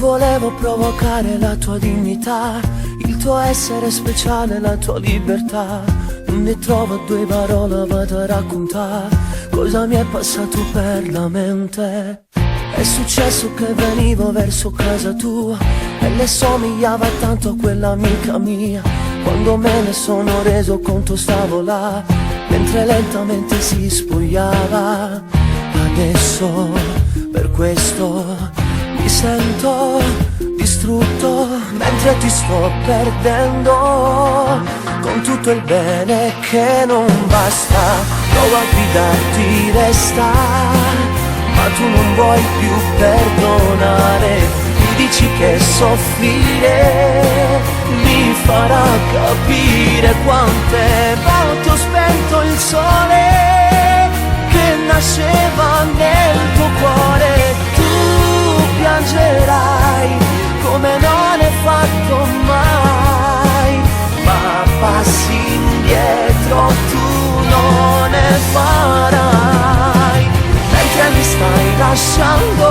volevo provocare la tua dignità, il tuo essere speciale, la tua libertà. Non ne trovo due parole, vado a raccontare cosa mi è passato per la mente. È successo che venivo verso casa tua e le somigliava tanto a quell'amica mia. Quando me ne sono reso conto stavo là, mentre lentamente si spogliava. Adesso per questo mi sento distrutto, mentre ti sto perdendo, con tutto il bene che non basta. Provo a gridarti resta, ma tu non vuoi più perdonare. Mi dici che soffrire mi farà capire quante volte ho spento il sole che nasceva nel tuo cuore. Tu piangerai come non hai fatto mai, ma passi indietro tu non ne farai. Mentre mi stai lasciando,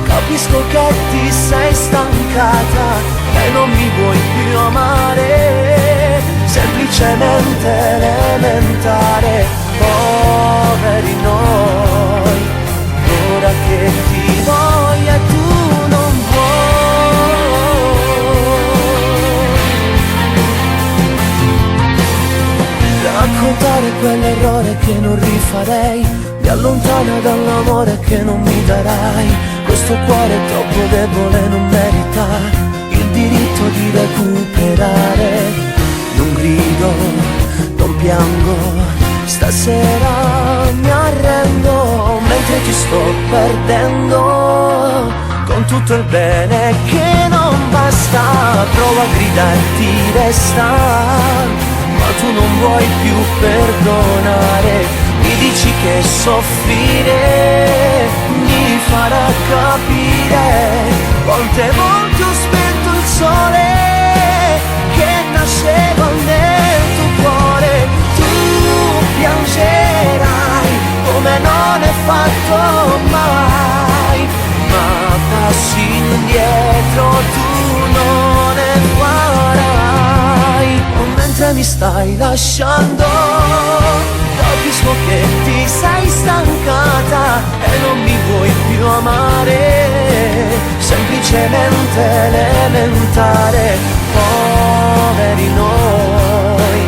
capisco che ti sei stancata e non mi vuoi più amare, semplicemente elementare. Poveri noi, ora che ti voglio e tu non vuoi. Raccontare quell'errore che non rifarei mi allontana dall'amore che non mi darai. Questo cuore troppo debole non merita il diritto di recuperare. Non grido, non piango, stasera mi arrendo, mentre ti sto perdendo, con tutto il bene che non basta. Provo a gridarti resta, ma tu non vuoi più perdonare. Mi dici che soffrire mi farà capire quante volte ho spento il sole che nasceva nel tuo cuore. Tu piangerai come non hai fatto mai, ma passi indietro tu non ne farai. Mentre mi stai lasciando, capisco che ti sei stancata e non mi vuoi più amare, semplicemente elementare. Poveri noi,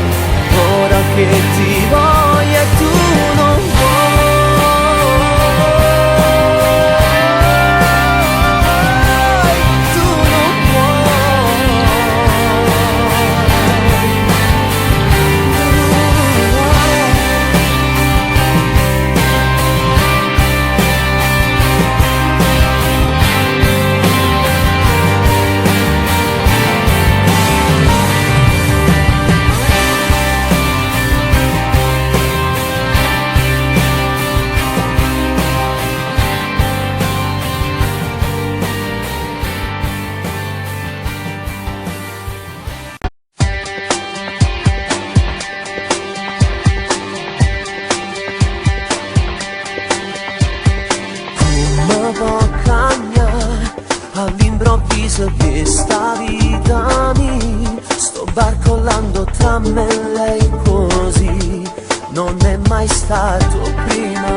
ora che ti voglio e tu non vuoi, tu non vuoi. All'improvviso questa vita mi sto barcollando tra me e lei così, non è mai stato prima.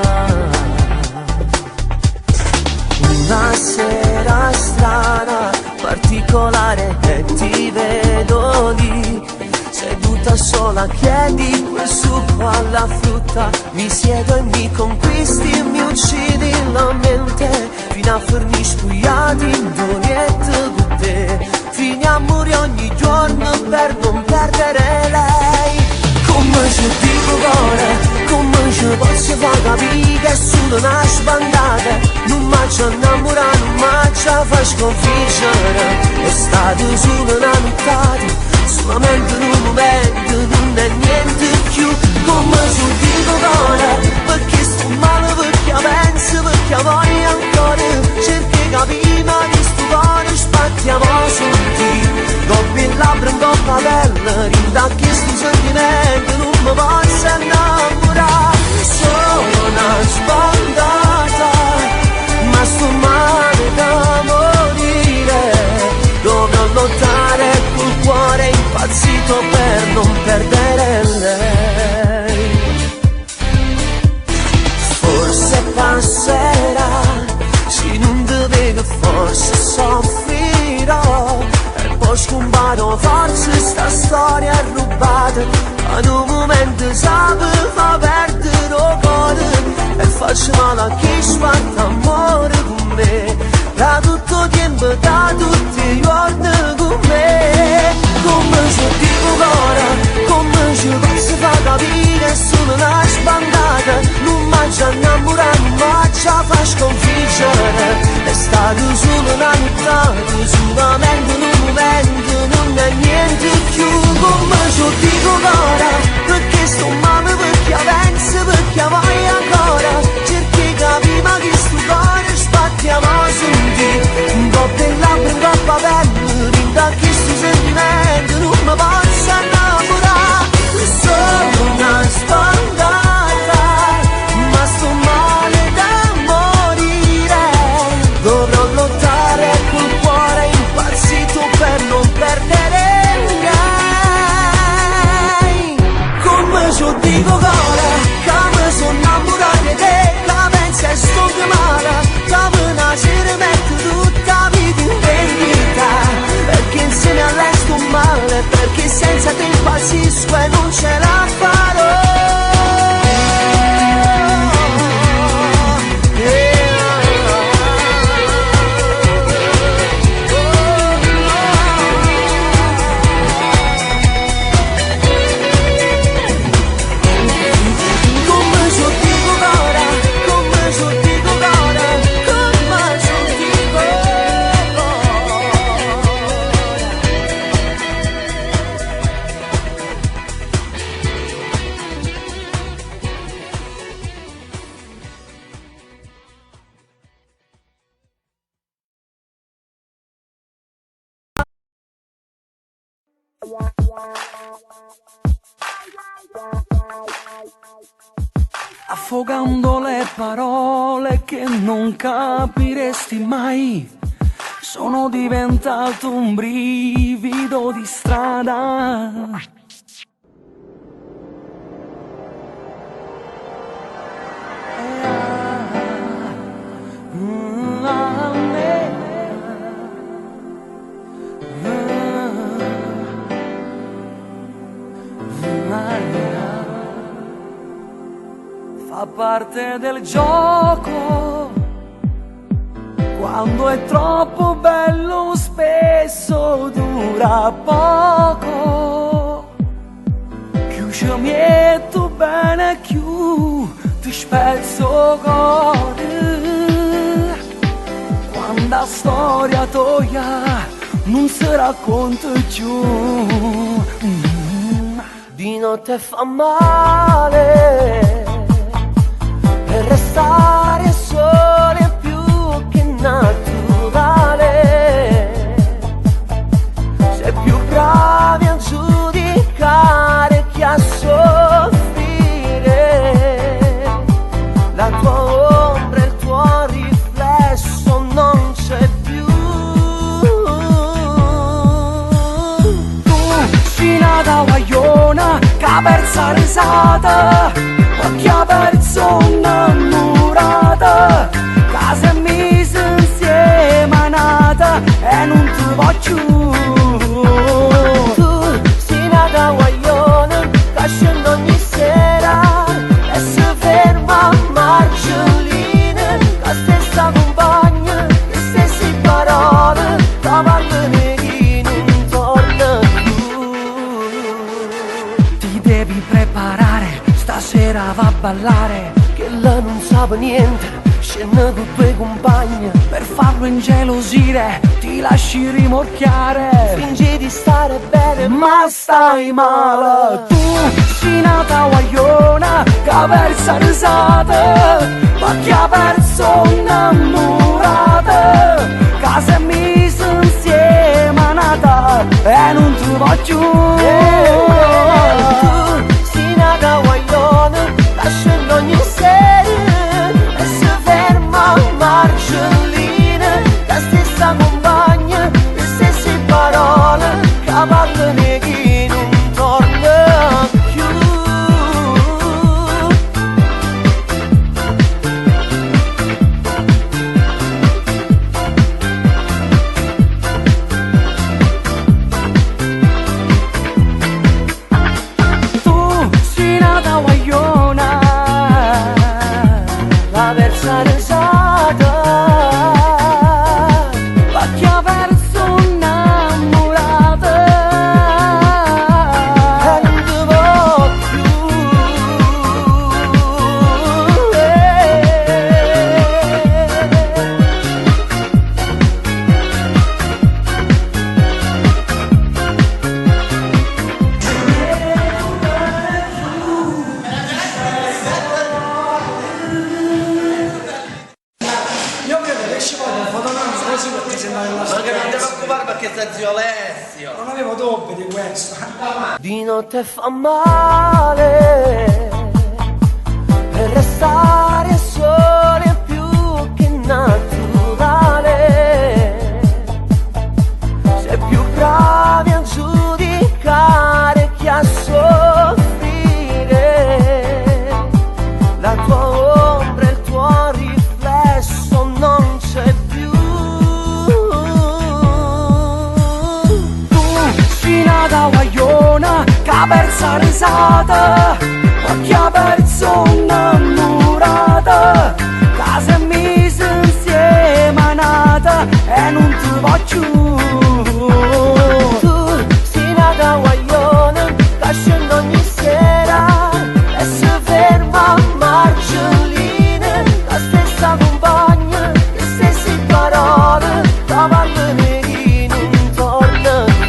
Una sera strana, particolare e ti vedo lì, seduta sola, chiedi quel succo alla frutta. Mi siedo e mi conquisti e mi uccidi la mente, fino a farmi spugliati in doliette con te. Finiamo ogni giorno per non perdere lei. Come ci dico cuore, come ci posso far capire che è solo una sbandata. Non mi ci innamorare, non mi ci fa sconfiggere. È stato solo una nottata, solamente un momento, non è niente più. Come ci dico cuore, perché sto male, perché penso, perché voglio ancora. Cerchi di capire, ma di sto cuore spattiamo sentire. Dopo il labbro un po' la pelle, rindacchi sto sentimento, non mi posso innamorare. Sono una sbandata, ma sto male da morire. sconfiggere. È stato solo una nottata, solamente un momento, non è niente più. Come ci dico ora, perché sto male, perché penso, perché voglio ancora. Cerchi di capire ma che sto cuore spattiamo su di un po' del labbro, un po' papello, rinda che sto sentimento non mi posso innamorare. Sono una spandata, ma sto male da morire. Dovrò lottare col cuore impazzito per non perdere mai. Come ci dico ora, che mi sono innamorato di te, la pensa e sto male. Dopo una sera metto tutta la vita in vendita, perché insieme a lei sto male, perché senza te impazzisco e non ce la farò. Affogando le parole che non capiresti mai, sono diventato un brivido di strada. Fa parte del gioco, quando è troppo bello spesso dura poco. Più ci metto bene, più ti spezzo cuore. Quando la storia tua non si racconta più, di notte fa male e restare sole è più che naturale. Sei più bravi a giudicare che a soffrire. La tua ombra e il tuo riflesso non c'è più. Tu sei nata guagliona che ha perso la risata, che ha perso innamorata, che si è messa insieme nata e non ti voglio. Tu sei nata guagliona che scende ogni sera e si ferma a marcellina, la stessa compagna, le stesse parole, la parlano chi non torna più. Ti devi preparare, stasera va a ballare, Che lei non sa niente, scende con i tuoi compagni. per farlo ingelosire ti lasci rimorchiare. Fingi di stare bene Ma stai male, tu sei nata guagliona che ha perso la risata, ma che ha perso innamorata, che si è messa insieme nata e non ti voglio. Tu sei nata guagliona, la scende ogni sera e si ferma a marcellina, la stessa compagna, le stesse parole, che parlano chi non torna più. chiesa zio Alessio. Non avevo dubbi di questo. Di notte fa male e restare soli è più che naturale. Si è più bravi a giudicare che a soffrire. La tua ombra e il tuo riflesso non c'è più. Tu sei nata guagliona che ha perso risata, ma che ha perso innamorata, che si è mise insieme a nata e non ti voglio. Tu sei nata guagliona che scende ogni sera e si ferma a margellina, la stessa compagna, le stesse parole, la parole che non torna più.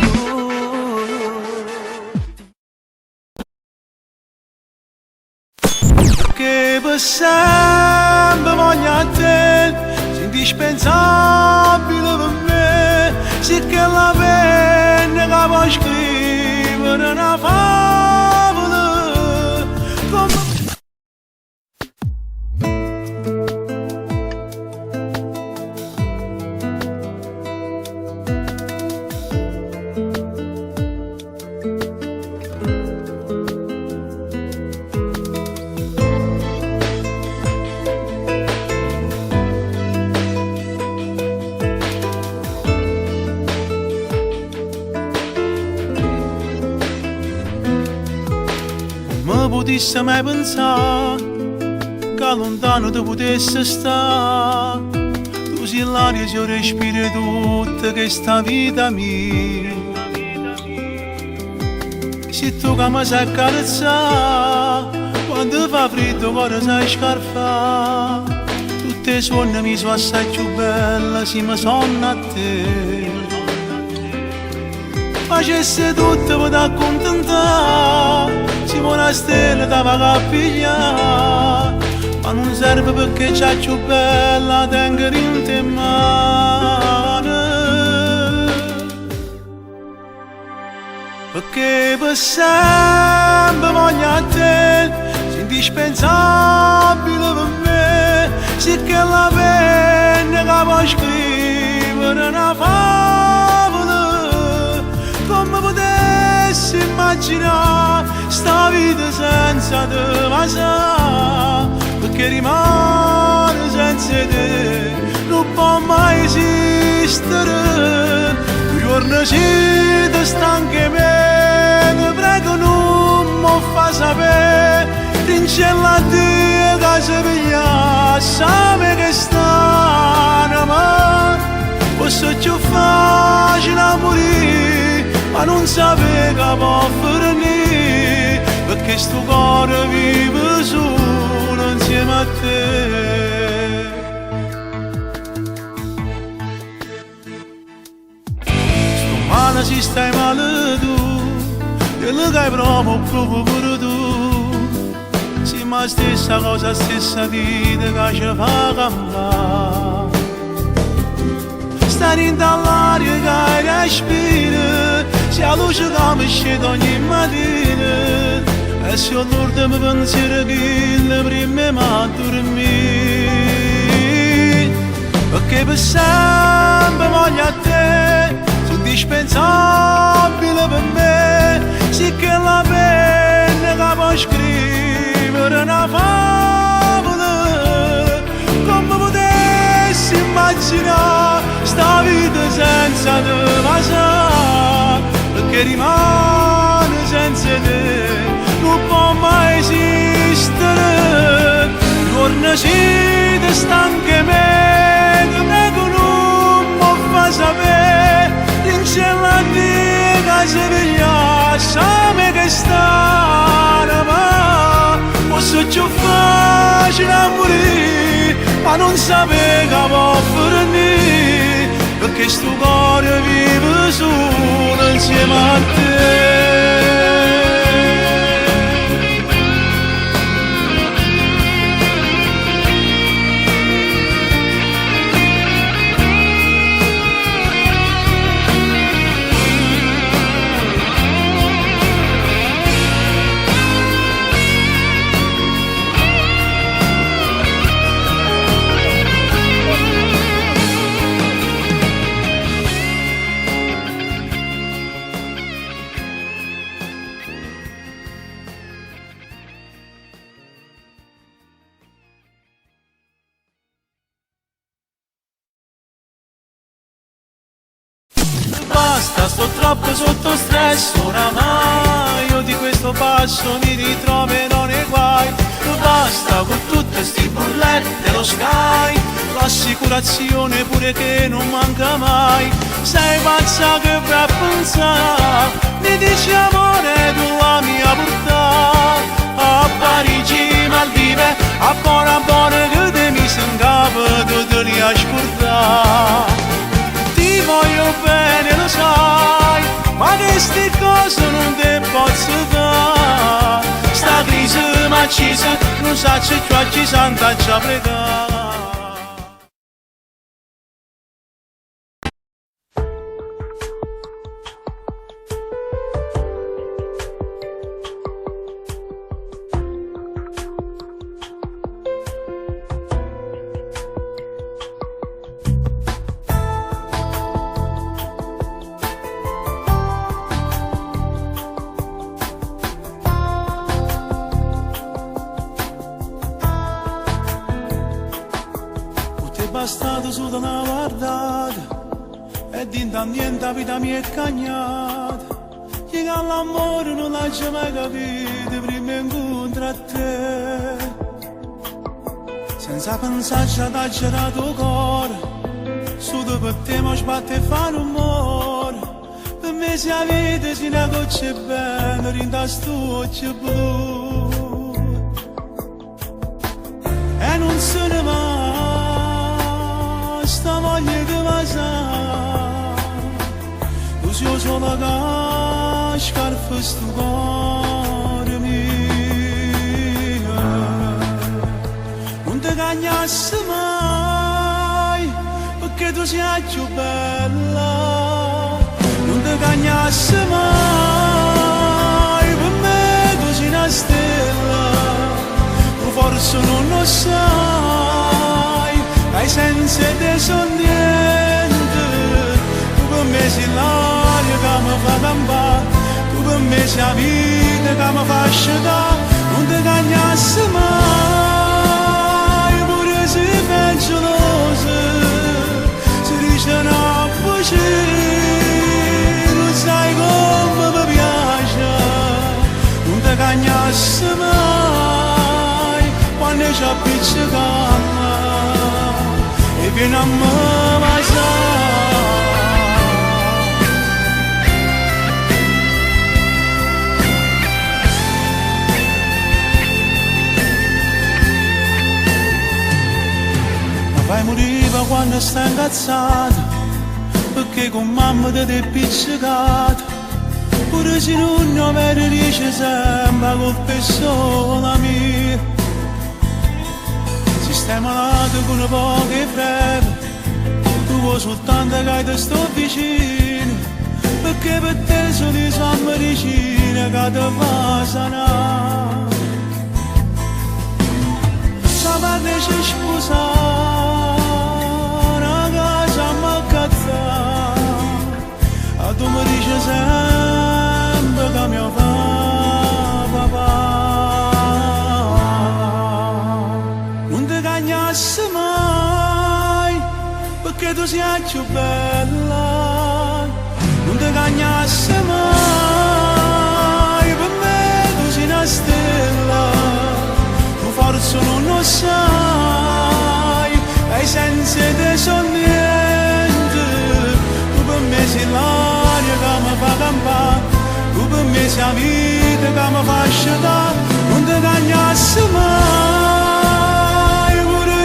Che per sempre voglio a te, sei indispensabile per me, sì che la penna che può scrivere una favola. Ma potessi mai pensare che lontano ti potessi stare. Tu sei l'aria che respiri tutta questa vita mia. Se tu che mi sai accarezzare, quando fa freddo cuore sai scarfare. Tutte le suonne mi sono assai più belle se mi sono a te. Facesse tutto per t'accontentare, se una stella ti va a pigliare, ma non serve perché c'è più bella tenere in te mano. Perché per sempre voglio a te, sei indispensabile per me, sì che la penna che può scrivere una favola. Come potessi immaginare sta vita senza te passare, perché rimane senza te non può mai esistere. Un giorno siete stanche me, ti prego non mi fa sapere, rincella a te che si piglia, sai che sta ma fosse più facile a morire, ma non sapeva che può finire, perché sto cuore vive solo insieme a te. Sto male se stai male tu, quello che hai proprio pure tu, sì ma stessa cosa, stessa vita che ci fa cambiare. Stare in dall'aria che respira, se la luce che mi scende ogni mattina, e se ho l'ultimo pensiero che le prime mi ha dormire. Perché per sempre voglio a te, sei indispensabile per me, sì che la penna che può scrivere una favola. Come potessi immaginare sta vita senza te passare, perché rimane senza te non può mai esistere. Giorno siete stanche me, ti prego non mi fa sapere, rincella a te che si piglia, sai che sta ma posso più facile a morire, ma non sapeva che può finire, perché sto cuore vive solo insieme a te. già sto troppo sotto stress oramai. Io di questo passo mi ritroverò nei guai. Basta con tutte sti bollette, lo Sky, l'assicurazione pure che non manca mai. Sei pazza che vai a pensare, mi dici amore tu la mia portata a Parigi, Maldive, a buona buona che te mi sengava, tu te li hai scordati. Ti voglio bene lo sai, ma queste cose non te posso dare. Sta crisi m'ha accisa, non sa se ci santa già pregare. Bastato su da una guardata e d'inta niente la vita mi è cagnata. Che l'amore non l'ha già mai capito prima incontro a te. Senza pensarci ad aggerare il cuore, su per te mi sbatte e fa rumore. Per me se la vita si ne goccia bene, rinda stuccia blu. E non se ne va sta voglia che va sa, tu sei solo che scarfa sto cuore mio. Non ti cagnassi mai, perché tu sei più bella. Non ti cagnassi mai, per me tu sei una stella. Tu forse non lo sai, ai senza te son niente. Tu per me sei l'aria che mi fa campare, tu per me sei la vita che mi fa asciugare. Non ti cagnassi mai, pure se peggiosa, si dice una voce, non sai come mi piace. Non ti cagnassi mai, quando ci appiccica e vieni a me ma fai morire quando stai incazzato, perché con mamma ti è pizzicato. Pure se non mi dice sempre colpa è sola mia. Stai malato con poche fredde, tu vuoi soltanto che ti sto vicino, perché per te sono i suoi medicine che ti fa sanare. Sapere ci sposare, una casa a m'accazzare, a tu mi dici sempre che mio papà. Mai, perché tu sei più bella. Non ti cagnassi mai, per me tu sei una stella. Tu forse non lo sai, ai senza te son niente. Tu per me sei l'aria che mi fa campare, tu per me sei la vita che mi fa asciugare. Non ti cagnassi mai,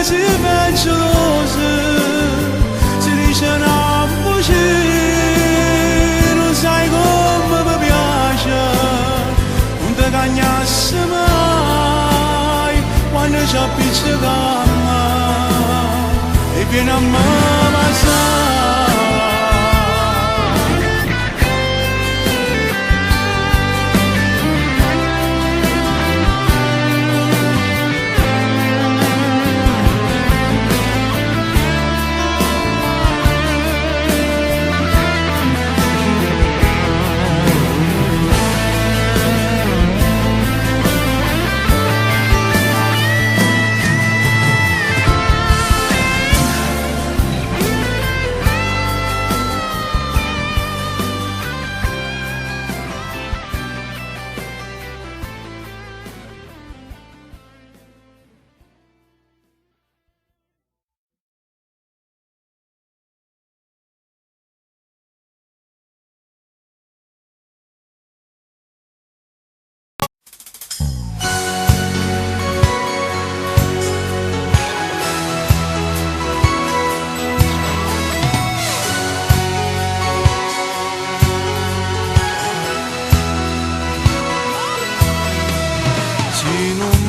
si peggiosa, si dice una voce, non sai come mi piace. Non ti cagnassi mai, quando ci appiccica e vieni a me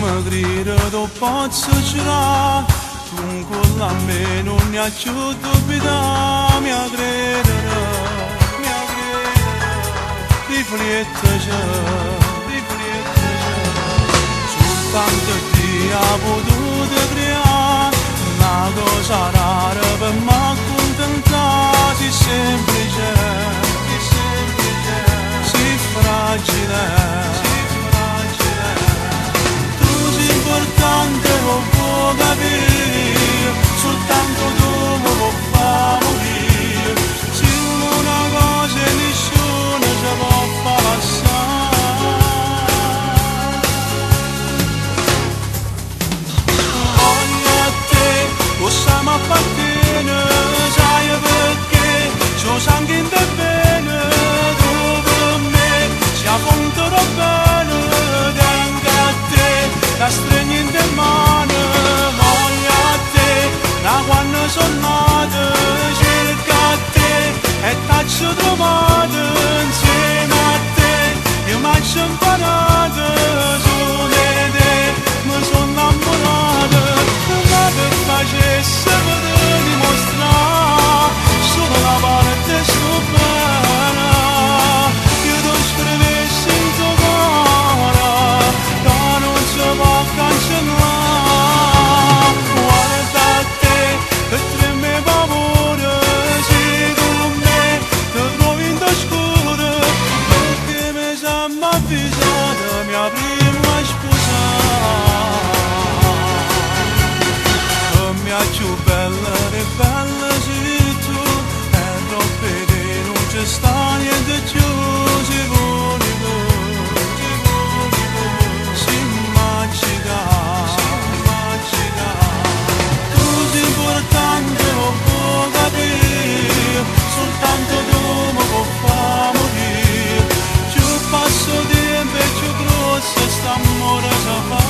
mi grida tu posso giurare, tu con me non ne ha più dubità, mi crederà, riflette già, soltanto Dio ha potuto creare una cosa rara per m'accontentare, si semplice, si fragile. Importante lo può capire, soltanto tu mi può far morire, se una cosa e nessuno ci può far passare. Voglio a te, possiamo appartenere, sai perché, c'ho sangue in te bene, tu per me, ci affronterò bene, tengo a te, la stregni in te mano, voglio a te, da quando sono nato, cerco a te, e t'accio trovato, insieme a te, io m'accio imparato, su di te, mi sono innamorato, ma per facesse per dimostrare, solo la parte stupenda, io ti scrivessi in tuo cuore, da non si può cancellare, guarda a te, che treme paura, sei con me, ti trovi in scuro, perché mi siamo avvisati, mia prima sposata, la mia più bella e bella sei tu, e troppo te non c'è sta niente più, si vuole si magica, tu sei importante, lo può capire, soltanto tu mi può far morire, più passo tempo e più grosso st'amore si fa.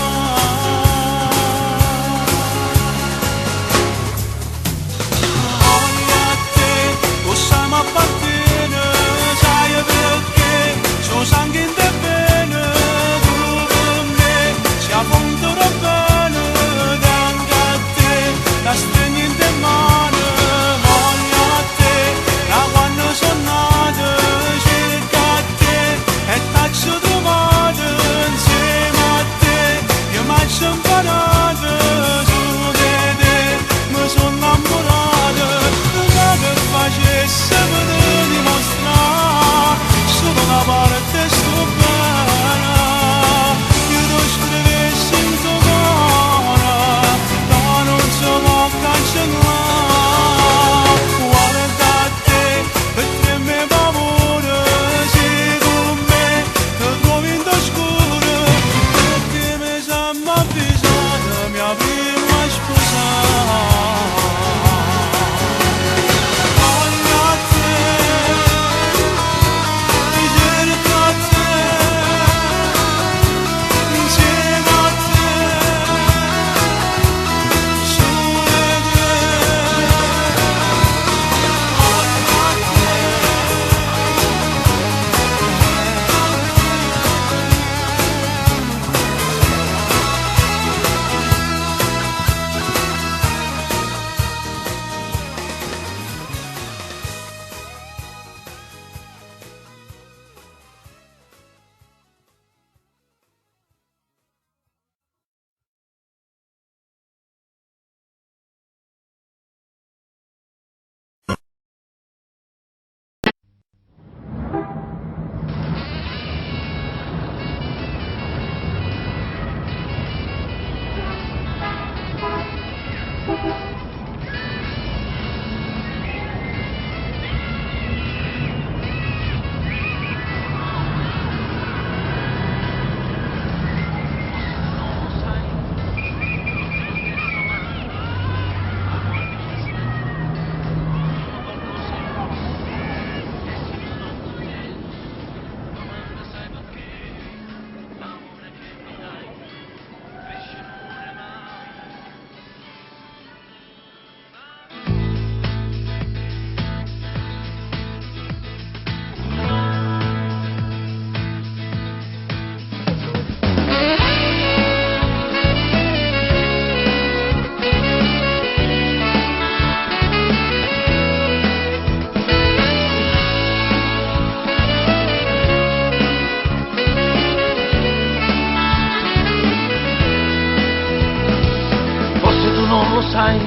sai,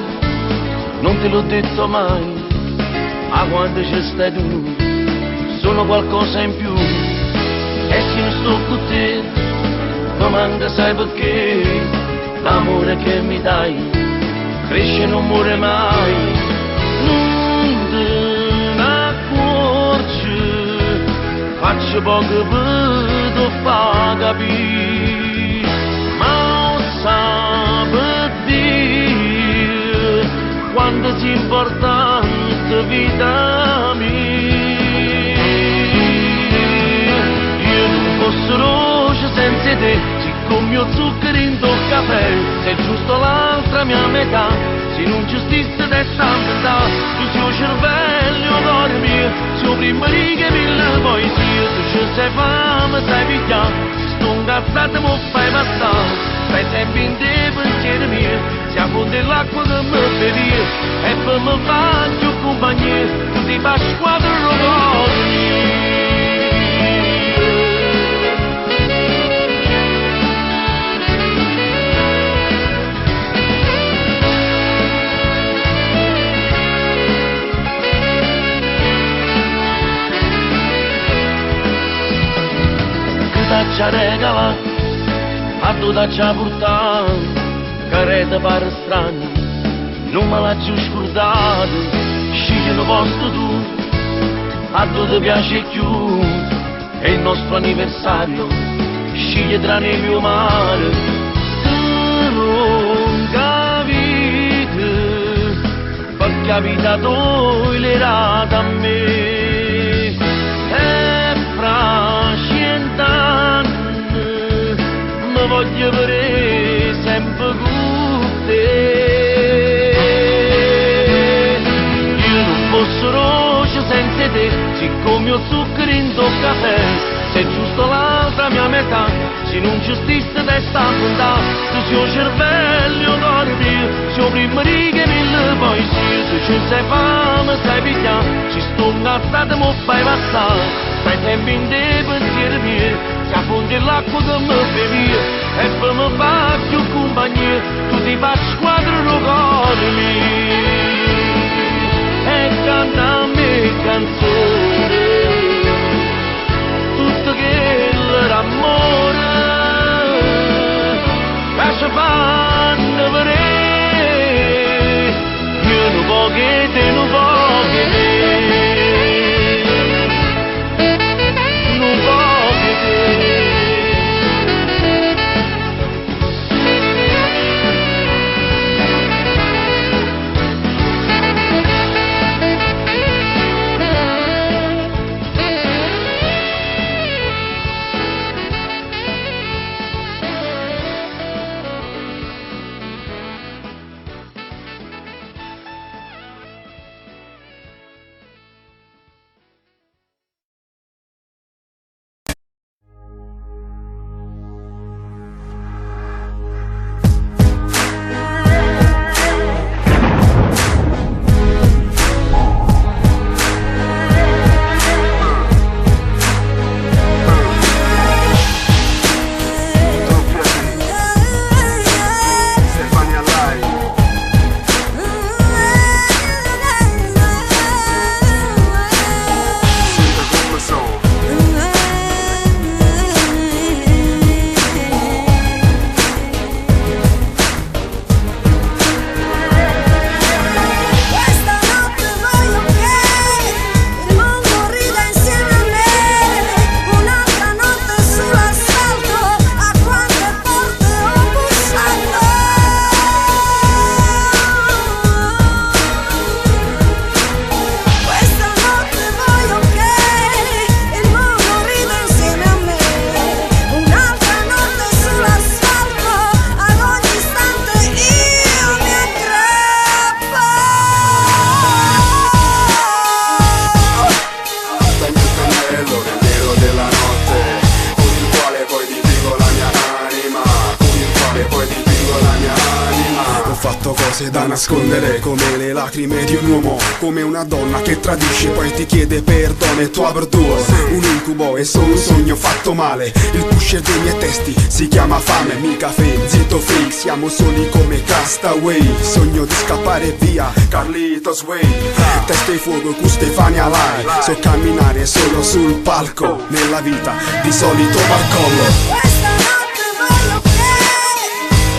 non te l'ho detto mai, ma quando ci stai tu, sono qualcosa in più, e se non sto con te, mi manca sai perché, l'amore che mi dai, cresce e non muore mai, non te ne accorgi, faccio poco per te far capire, ma non sape dire quanto sia importante vita mia. Io non posso roce senza te, siccome io zucchero in tuo caffè, sei giusto l'altra mia metà, se non ci stesse testa metà, tu sei il cervello d'oro mio, sei prima riga mille poesie, tu ci sei fame, sai picchiare, se sto incazzato mi fai passare, stai sempre in te pensieri miei, siamo dell'acqua che mi bevi, e poi mi faccio compagnia, tu ti fai squadra rogosi. Ci regala, a tu ci ha portato, che te pare strano, non me l'ha giù scordato, scegli lo posto tu, a tu ti piace più, è il nostro anniversario, scegli tra neve e mare, se non capite, perché la vita toglierà a me, e fra 100 anni, mi voglio vedere sempre con te. Io non posso roce senza te, siccome io zucchero in tuo caffè, sei giusto l'altra mia metà, se non ci stesse testa a puntare, tu sei il cervello d'oro mio, sei prima riga mille poesie, tu ci sei fame, sai picchiare, ci sto incazzato mi fai passare, stai sempre in te pensieri miei, si affondi l'acqua che mi bevi, e poi mi fa più compagnia, tu ti fai squadra lo cuore mio, e canta a me canzoni, tutto che l'amore, che ci fanno vedere, io non voglio te, non voglio te. fatto cose da nascondere, come le lacrime di un uomo, come una donna che tradisce poi ti chiede perdono e tu a perdono. Un incubo e solo un sogno fatto male. Il pusher dei miei testi si chiama fame, mica fame, zitto fake, siamo soli come castaway. Sogno di scappare via, Carlitos Way. Testa di fuoco con Stefania Lai. So camminare solo sul palco, nella vita di solito barcollo. Questa notte voglio che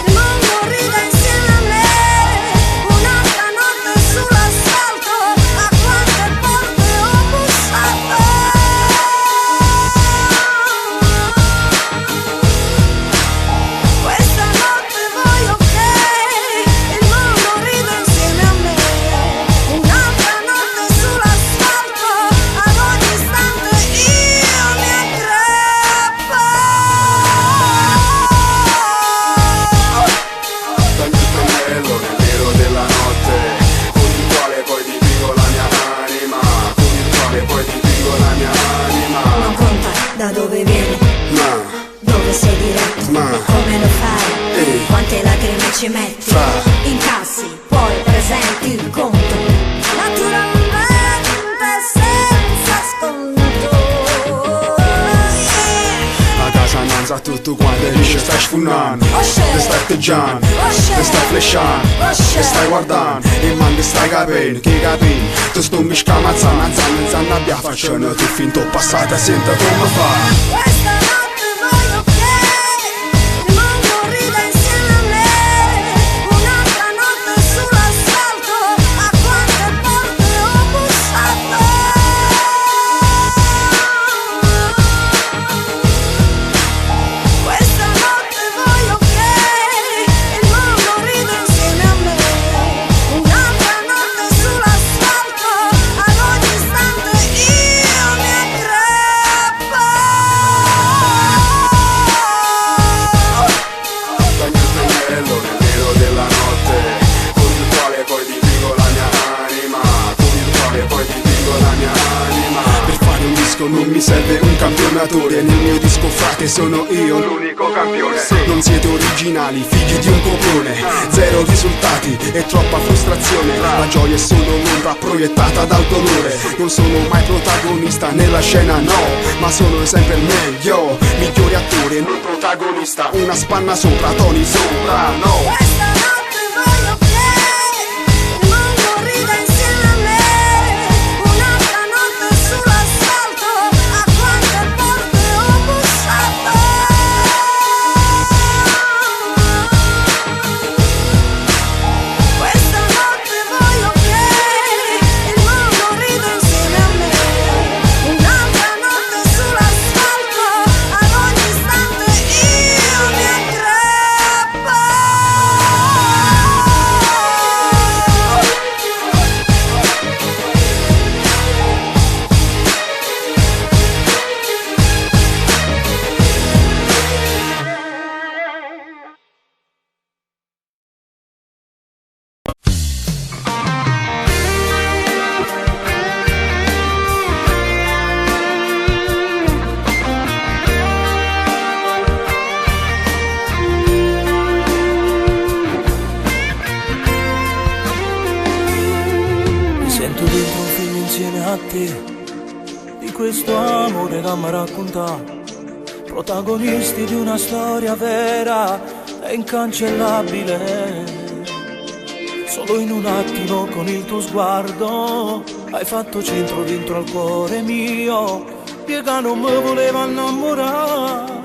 il mondo rida insieme a me. Un'altra notte sull'asfalto, a quante porte ho bussato. Questa notte voglio che il mondo rida insieme a me. Un'altra notte sull'asfalto, ad ogni istante io mi aggrappo. Taglio il pennello nel nero della notte, con il quale poi dipingo la mia anima, con il quale poi dipingo la mia anima. Non conta da dove vieni, Ma, dove sei diretto, Ma. come lo fai, Ehi. quante lacrime ci metti, Fra. incassi, poi presenti il conto, naturalmente senza sconto. a casa non sa tutto quando riesce stai sfunnando, te stai atteggiando, te stai flashando, te stai guardando e mandi stai capendo, che capì, tu sto mi scamazzando, anzando abbia facendo tu finto passato e senta come fa. Questa notte voglio che il mondo rida insieme a me. Un'altra notte sull'asfalto, a quante porte ho bussato. Questa notte voglio che il mondo rida insieme a me. Un'altra notte sull'asfalto, ad ogni istante io mi aggrappo. Taglio il pennello nel nero della notte, con il quale poi dipingo la mia anima, con il quale poi dipingo la mia anima. Per fare un disco non mi serve un campionatore, nel mio disco frate sono io l'unico campione. Non siete originali, figli di un copione, zero risultati e troppa frustrazione. La gioia è solo un'ombra proiettata dal dolore. Non sono mai protagonista nella scena, no, ma sono sempre il meglio, migliore attore, non protagonista. Una spanna sopra, Tony sopra, no. Questa notte voglio che il mondo rida insieme a me. Un'altra notte sull'asfalto, a quante porte ho bussato. Questa notte voglio che il mondo rida insieme a me. Un'altra notte sull'asfalto, ad ogni istante io mi aggrappo. Mi sento dentro un film insieme a te, di questo amore che mi racconta, protagonisti di una storia vera e incancellabile. Solo in un attimo con il tuo sguardo hai fatto centro dentro al cuore mio. Piega non mi voleva innamorare,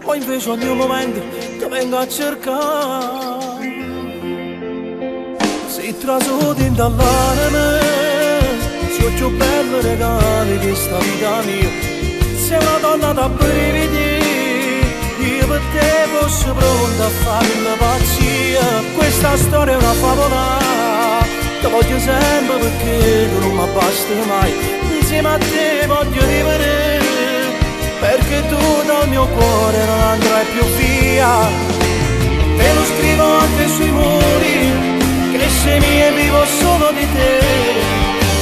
ma invece ogni momento ti vengo a cercare. Si trasudi in dall'anima, sono più bello regalo di sta vita mia. Sei una donna da brividi, io per te posso pronta a fare una pazzia. Questa storia è una favola, ti voglio sempre perché tu non mi basti mai. Insieme a te voglio vivere, perché tu dal mio cuore non andrai più via. Te lo scrivo anche sui muri, che sei mia e vivo solo di te.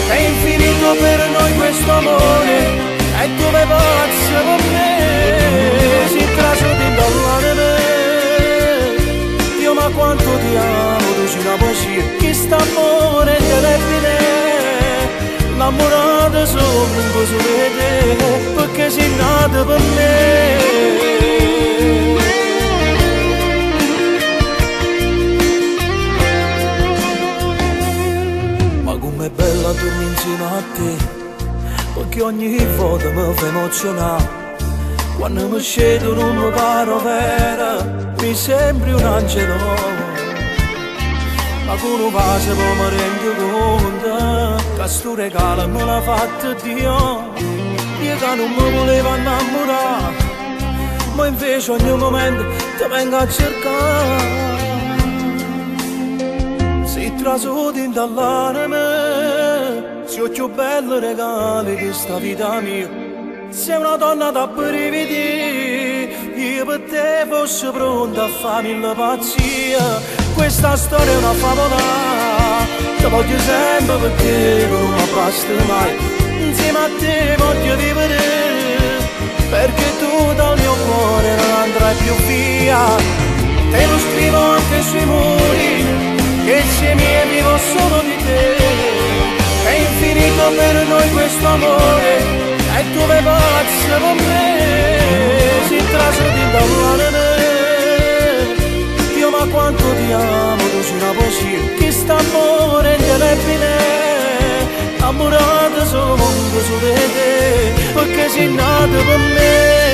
È infinito per noi questo amore, e dove pazzo con me. Si trasudi dall'anime, io ma quanto ti amo, tu ci poesia, chi sta amore terribile, innamorata solo un po' su vede, perché sei nata per me. Ma com'è bella dormire insieme a te, perché ogni volta mi fa emozionare. Quando mi scedo non mi paro vera, mi sembri un angelo. Ma con un passo poi mi rendo conto che sto regalo me l'ha fatto Dio. Io che non mi volevo innamorare, ma invece ogni momento ti vengo a cercare. Si trasudi dall'anima, sei più bello regalo di sta vita mia. Sei una donna da brividi, io per te fossi pronta a farmi la pazzia. Questa storia è una favola, ti voglio sempre perché non mi basta mai. Insieme a te voglio vivere, perché tu dal mio cuore non andrai più via. Te lo scrivo anche sui muri, che sei mia e vivo solo di te. È infinito per noi questo amore, e tu mi pazzi con me, si trasudi dall'anima. Dio ma quanto ti amo, tu sei una poesia, chi sta amore indelebile, innamorata solo mondo su di te, perché sei nata per me.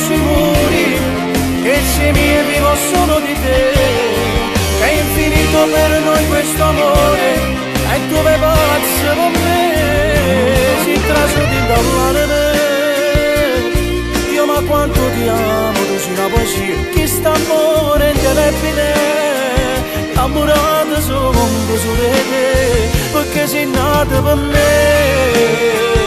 Sui muri, che sei mia e vivo solo di te. È infinito per noi questo amore, e tu mi pazzi con me, si trasudi dall'anima. Dio ma quanto ti amo, tu sei una poesia, chi sta amore indelebile, innamorata solo mondo su di te, perché sei nata per me.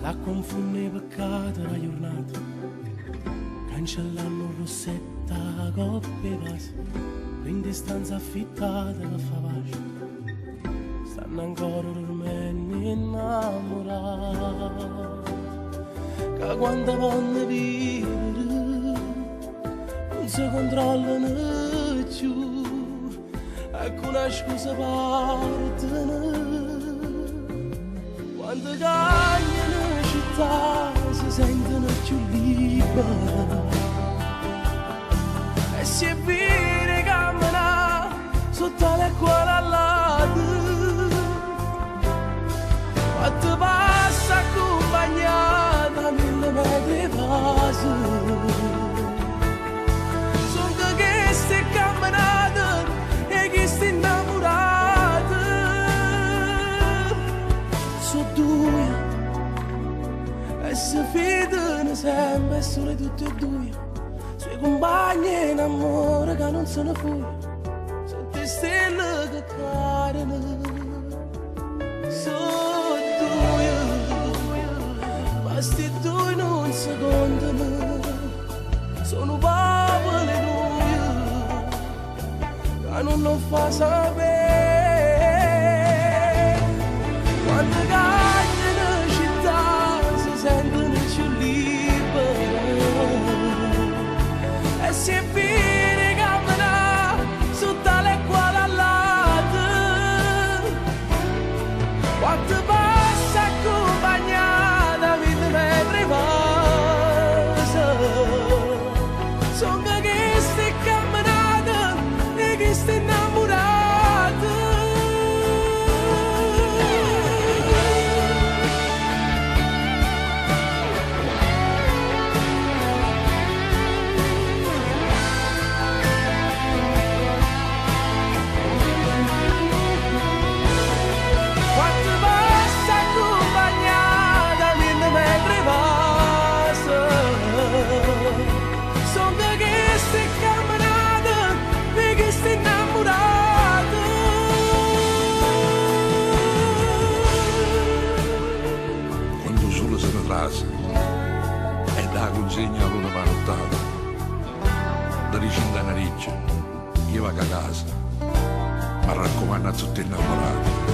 La confonde i peccati la giornata, cancellando rossetta coppe vasi, in distanza affittata la fa pace, stanno ancora dormendo innamorati, che quando vanno vivere non si controllano più, ecco una scusa partono, quando cagnano si sentono più liberi e si è vire camminare sotto le cuore all'alto, quando passa accompagnata 1000 metri passo, sono che stai camminando e che stai innamorata, sono due e si fidano sempre solo tutti e due, sui compagni in amore che non sono fuori, sono te stelle che cadono, sono due, ma sti due non si contano, sono popoli due, che non lo fa sapere, quando cadono città sentono più liberi e si è fine camminare sotto le quale all'alto, quando passa accompagnata 1000 metri passa, sono che stai camminando e che stai innamorata. felice in Danariccia, io vado a casa, ma raccomando a tutti innamorati.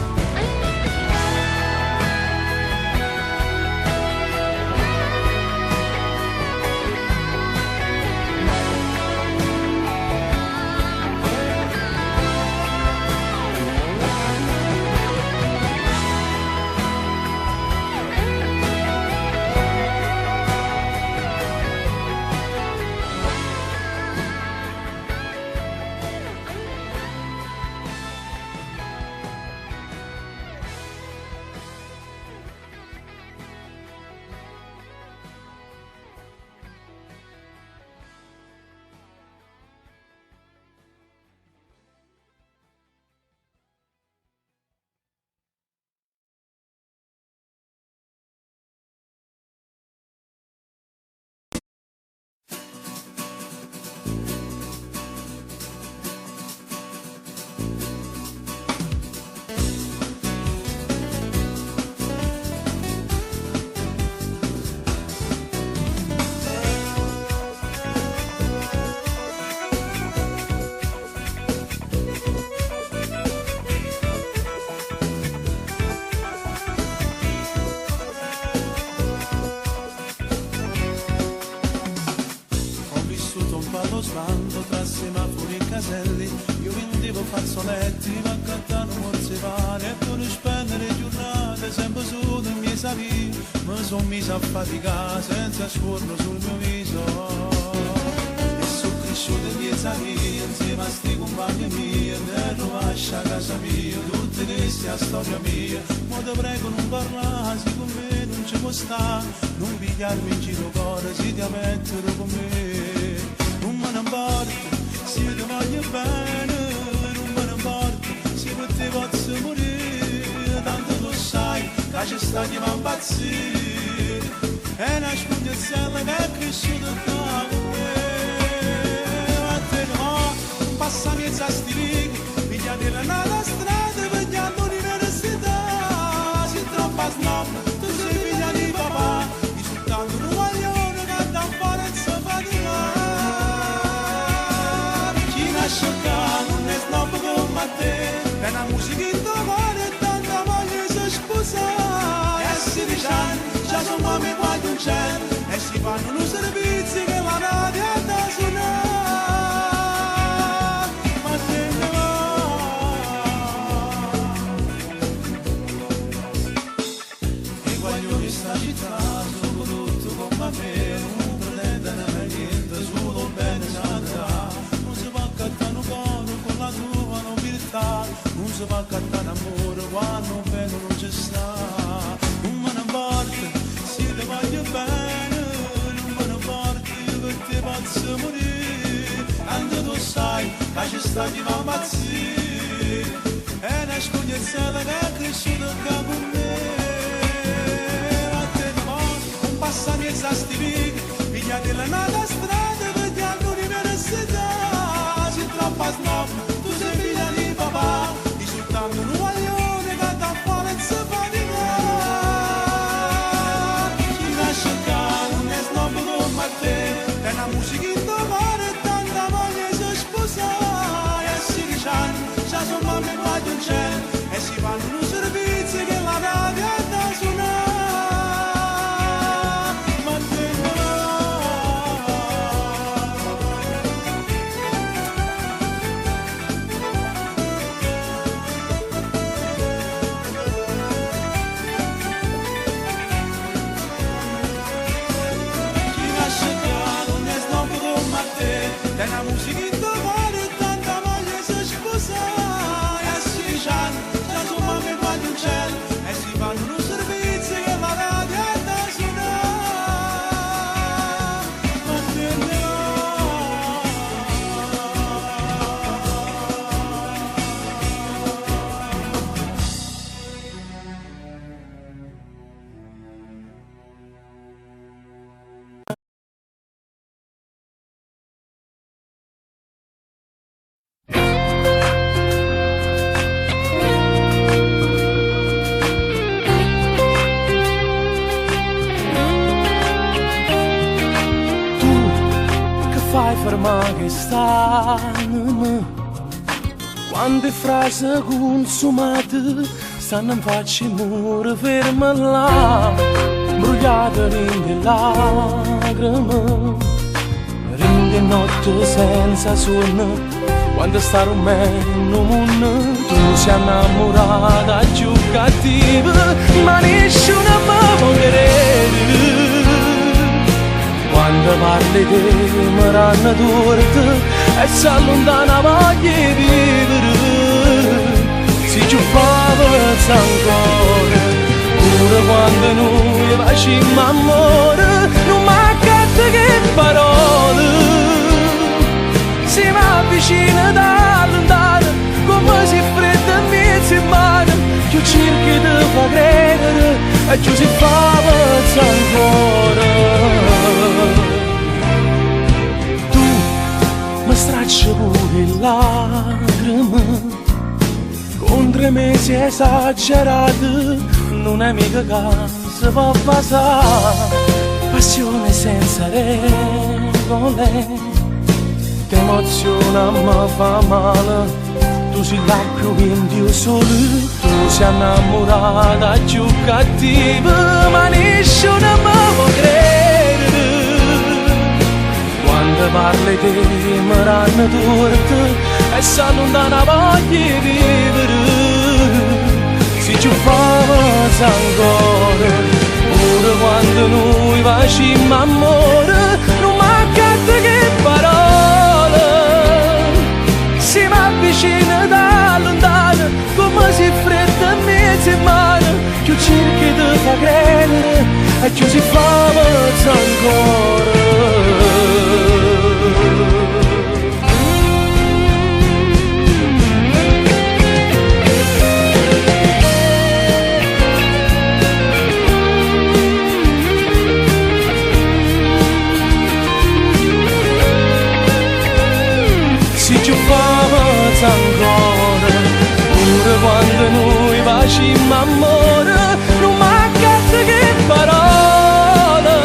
Sbando tra semafori e caselli, io vendevo fazzoletti, ma accattano morzevane e per spendere giornate sempre su del mio salì, mi son messo a faticare senza sforno sul mio viso e sono cresciuto in mio salì insieme a sti compagni miei e rovascia a casa mia tutte queste a storia mia, ma te prego non parlassi con me, non ci può stare, non pigliarmi in giro cuore si ti mettere con me. Non me ne importa, se ti voglio bene, non me ne importa, se per te posso morire, tanto tu sai che ci sta chi va impazzire, e nascondi il cielo che è cresciuto da con me, a te no, passa mezza sti righe, pigliati la nata strada, pigliando l'università, si troppa snob, tu sei figlia di papà, risultando un guaglione che da un po' non si fa di là. Non è snob come te, è una musica in tuo cuore e tanta voglia di sposare. E 16 anni, già sono mamma quando non c'è, e si fanno i servizi che la radio ha da suonare. Ma te ne va. I guaglioni sta città sono tutto come me, non pretendono mai niente, solo il bene santa. Con la tua nobiltà non si va a cantare amore quando bene non ci sta, non me ne importa se ti voglio bene, non me ne importa io per te posso morire, tanto tu sai che ci sta chi va a impazzire e nascondi il cielo che è cresciuto anche con me, a te no, non passa mezza sti righe, pigliati la nata strada per gli all'università. Troppa snob, tu sei figlia di papà, risultando un guaglione che da fuori non si fa di là. Chi nasce qua non è snob come te, è una musica in tuo cuore e tanta voglia di sposare. E 16 anni, già sono mamma e guaglio in cielo, e si fanno un servizio che la radio ha da suonare. È una musica in tuo cuore e tanta voglia di sposare. E 16 anni, già sono mamma e guaglio in cielo, e si fanno un servizio che la radio ha da suonare. Ma te ne fai fermare che stanno. Quante frasi consumate stanno in faccia e muore ferma là, brugliate in lacrime, rinde notte senza sonno, quando sta rumendo il mondo, tu sei innamorata più cattiva, ma nessuno mi può credere. Quando parli di me ranno torte e si allontana voglia di vivere, si ci fa pezza ancora, pure quando noi facciamo amore, non mancate che parole, si mi avvicina da lontano, come si fredda in mezzo in mano, più cerchi di far credere e più si fa pezza ancora. Mi straccio pure le lacrime con 3 mesi esagerati, non è mica che si può basare, passione senza regole, che emoziona mi fa male, tu sei l'acqua in Dio solo, tu sei innamorata più cattiva, ma nessuno mi può credere. Quando parli di me ranno torte e si allontana voglia di vivere, si ci fa pezza ancora, pure quando noi facciamo amore, non mancate che parole, si mi avvicina da lontano, come si fredda in mezzo in mano, più cerchi di far credere e più si fa pezza ancora. Si ci fa pezza ancora, pure quando noi facciamo amore, non mancate che parole,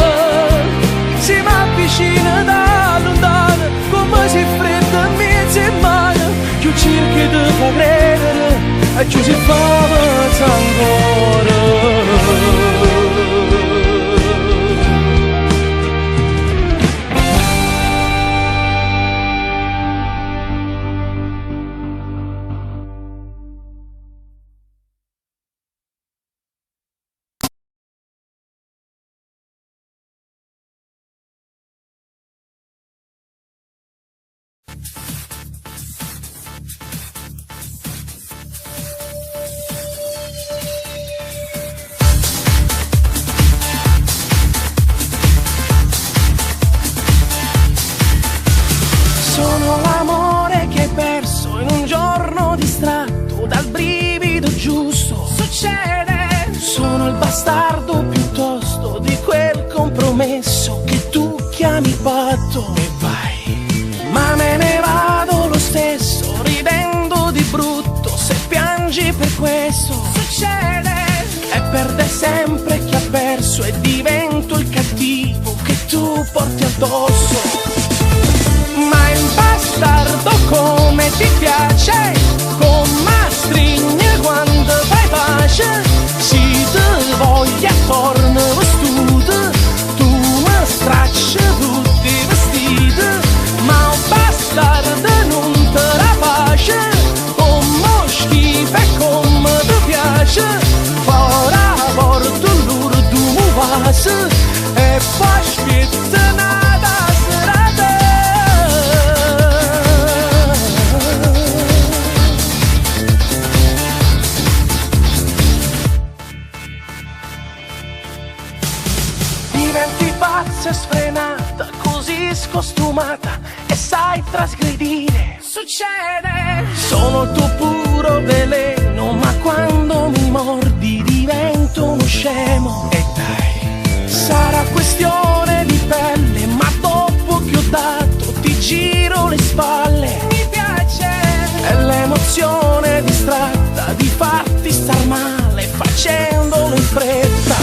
si mi avvicina da lontano, come si fredda in mezzo in mano, più cerchi di far credere e più si fa pezza ancora. Sono l'amore che hai perso in un giorno distratto dal brivido giusto. Succede. Sono il bastardo piuttosto di quel compromesso che tu chiami patto. E vai. Ma me ne vado lo stesso, ridendo di brutto se piangi per questo. Succede. E perde sempre chi ha perso e divento il cattivo che tu porti addosso. Ma il bastardo come ti piace, come strigne quando fai pace, si te voglia torna vestuta, tu mi stracci tutti i vestiti, ma un bastardo non te la face, come schifo e come ti piace, ora porto l'urdu mu vase e poi spietta nada serata. Diventi pazza e sfrenata, così scostumata e sai trasgredire. Succede. Sono il tuo puro veleno, ma quando mi mordi divento uno scemo. E dai, sarà questione di pelle, ma dopo che ho dato ti giro le spalle. Mi piace. È l'emozione distratta di farti star male facendolo in fretta.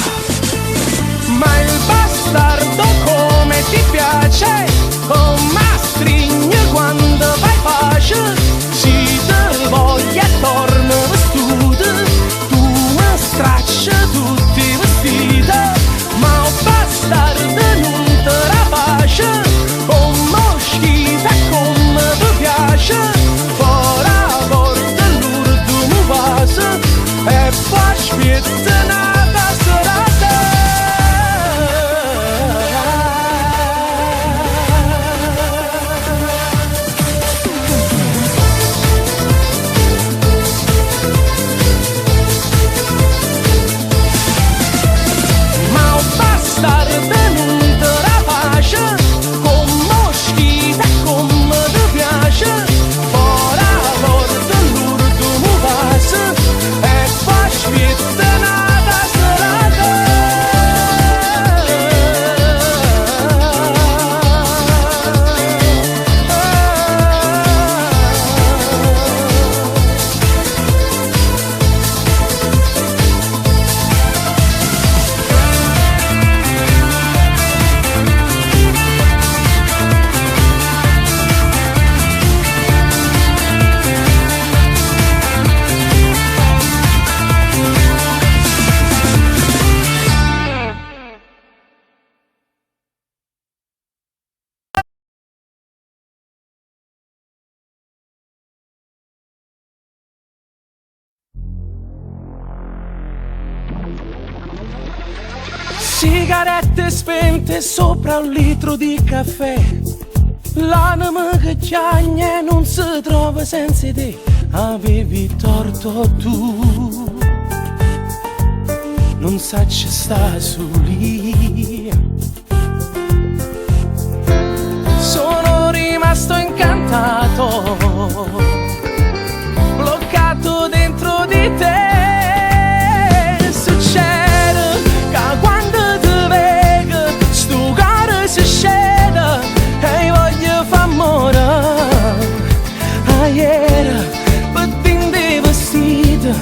Ma il bastardo come ti piace, con Sigarette spente sopra un litro di caffè. L'anima che chiagna non si trova senza te. Avevi torto tu, non sa ci sta su lì. Sono rimasto incantato, bloccato dentro di te. Succede che quando ti vedo sto cuore si scende e voglio fa amore. Ieri pettine dei vestiti,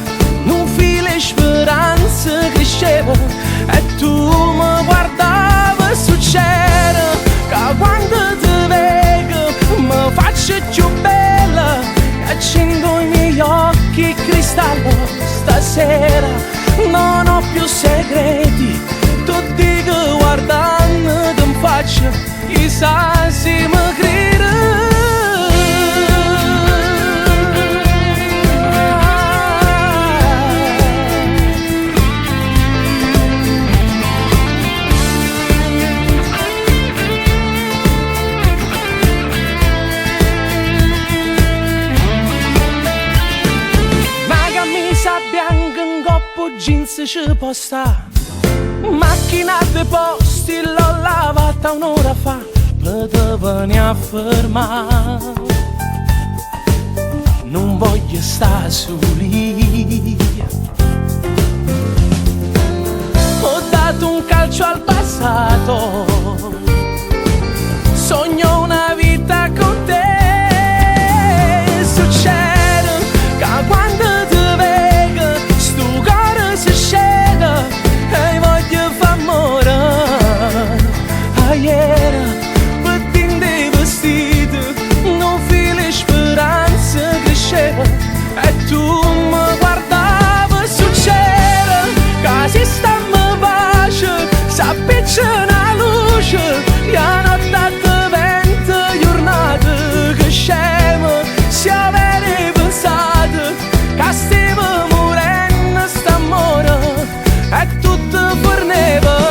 non file speranza cresceva e tu mi guardavi. Succede che quando ti vedo mi faccio più bella e accendo i miei occhi cristallo. Stasera non ho più segreti, tutti che guardando che mi faccio chissà se mi crede. Jeans ci può sta, macchina dei posti l'ho lavata un'ora fa, la devo a fermare. Non voglio stare su lì. Ho dato un calcio al passato, sogno una vita con te. Succede che quando ti vedo sto cuore si scende e voglio fa amore. Ieri pettine dei vestiti, non file speranza cresceva e tu mi guardavi. Succede che si sta mi bacia, s'appiccia una luce e a notte vento giornate che scemo. Si avere pensato che stiamo morendo st'amore e tutto forneva.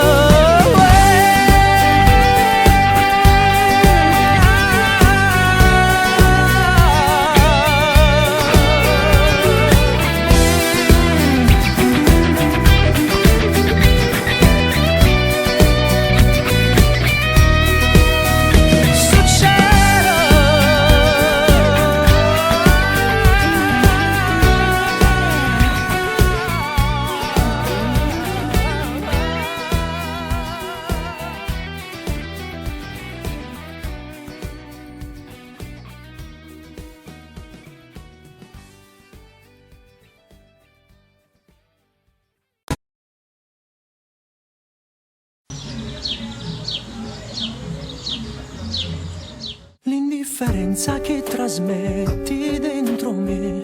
L'indifferenza che trasmetti dentro me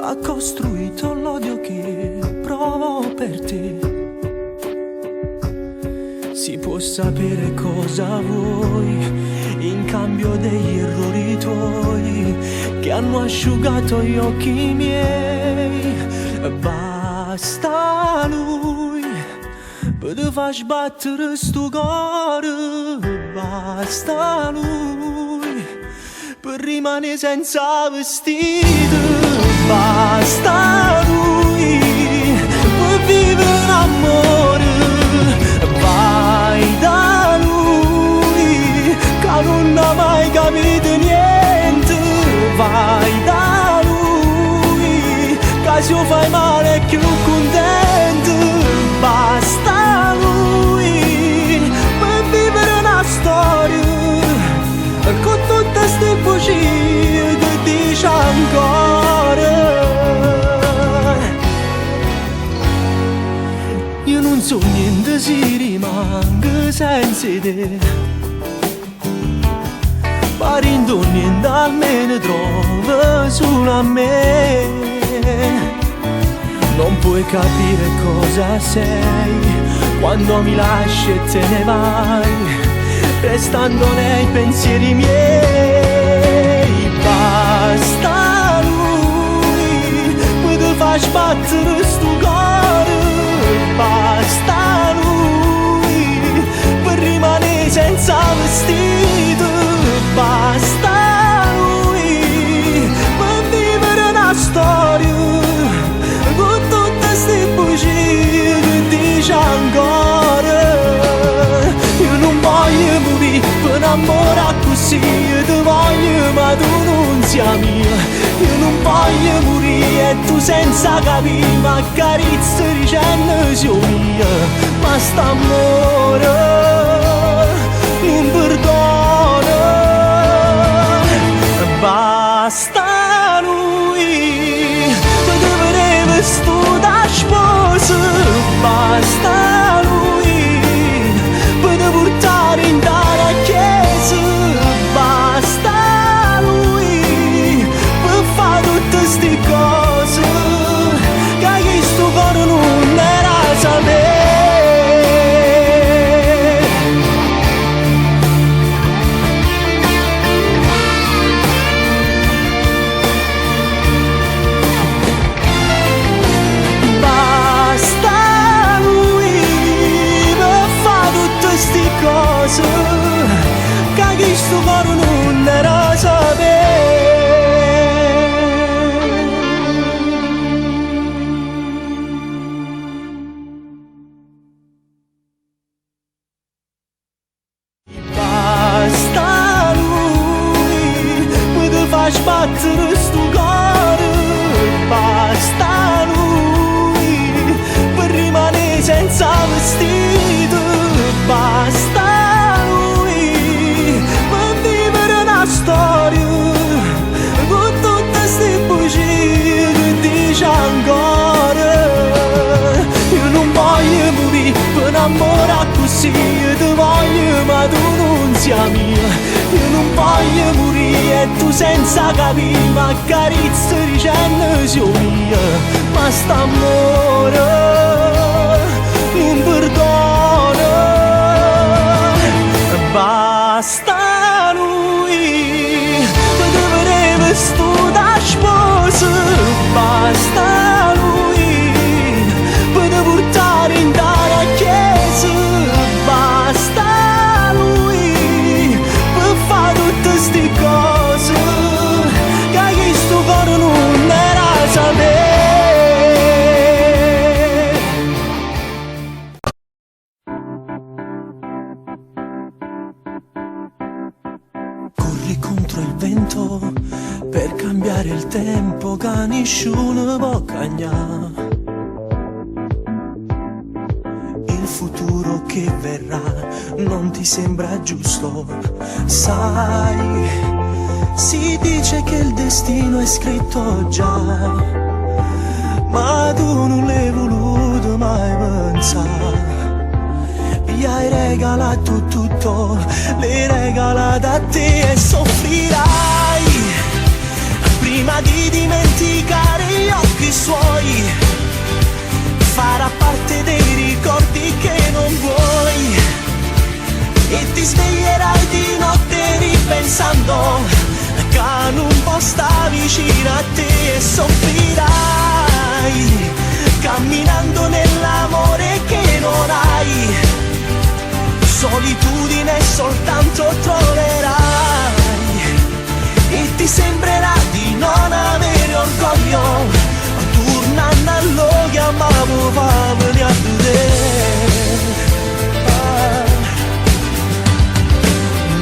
ha costruito l'odio che provo per te. Si può sapere cosa vuoi in cambio degli errori tuoi che hanno asciugato gli occhi miei. Basta lui per te far sbattere sto cuore. Basta lui per rimanere senza vestito. Basta lui per vivere l'amore. Vai da lui che non ha mai capito niente. Vai da lui che se lo fai male è più contento. Basta lui per vivere una storia con tutte ste bugie che dice ancora. Io non so niente se rimango senza te, parindo niente almeno trova solo a me. Non puoi capire cosa sei quando mi lasci e te ne vai, restando nei pensieri miei. Basta lui, poi ti fa sbattere sto cuore. basta lui per rimanere senza vestito, basta lui per vivere una storia con tutte ste bugie che dice ancora. Io non voglio morire per innamorare così, io ti voglio ma tu non sei mia. Io non voglio morire e tu senza capire, ma accarezza dicendo sei mia. Ma st'amore non perdona, basta lui perché vedeva sto da sposa, basta lui per te portare in dalla chiesa, basta lui per fare tutte ste cose che sto cuore non era sapere. Basta lui per fare tutte ste cose che sto cuore non era sapere. Basta lui per te far sbattere sto cuore, basta lui per rimanere senza vestito, basta lui per vivere una storia con tutte ste bugie che dice ancora. Io non voglio morire per innamorare così, io ti voglio ma tu non sei mia. Io non voglio morire e tu senza capire, ma accarezza dicendo sei mia. Ma st'amore non perdona, basta lui perché vedeva sto da sposa, basta lui per te portare in dalla chiesa, basta lui per fare tutte ste cose che sto cuore non era sapere. Corri contro il vento per cambiare il tempo che nessuno può cagnare. Il futuro che verrà non ti sembra giusto, sai, si dice che il destino è scritto già, ma tu non l'hai voluto mai pensare. Gli hai regalato tutto, l'hai regalato a te e soffrirai prima di dimenticare gli occhi suoi. Farà parte dei ricordi che non vuoi e ti sveglierai di notte ripensando che non può stare vicino a te e soffrirai camminando nell'amore che non hai. Solitudine soltanto troverai e ti sembrerà di non avere orgoglio, tornando a lo chiamavo famiglia a te.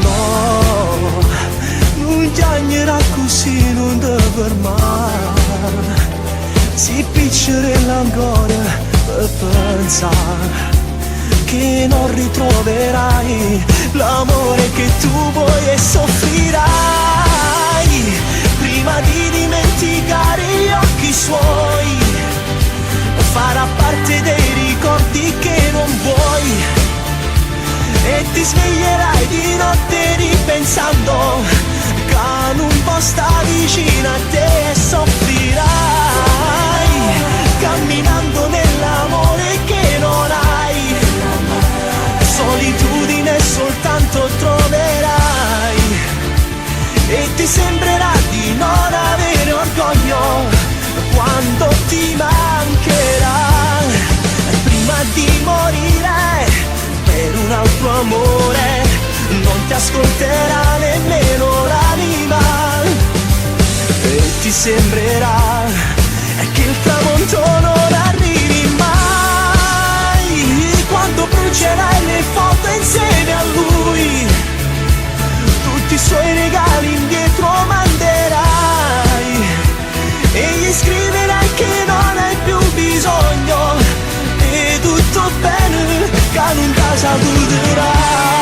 No, non chiagnerà così, non ti fermare, si piccerella ancora per pensare che non ritroverai l'amore che tu vuoi e soffrirai prima di dimenticare gli occhi suoi. Farà parte dei ricordi che non vuoi e ti sveglierai di notte ripensando che non può stare vicino a te e soffrirai camminando nell'amore che non hai. Solitudine soltanto troverai e ti sembrerà di non avere orgoglio quando ti mancherà. Prima amore non ti ascolterà nemmeno l'anima, e ti sembrerà che il tramonto non arrivi mai. Quando brucerai le foto insieme a lui, tutti i suoi regali indietro manderai e gli scriverai che non hai più bisogno, e tutto bene che non ti saluterai.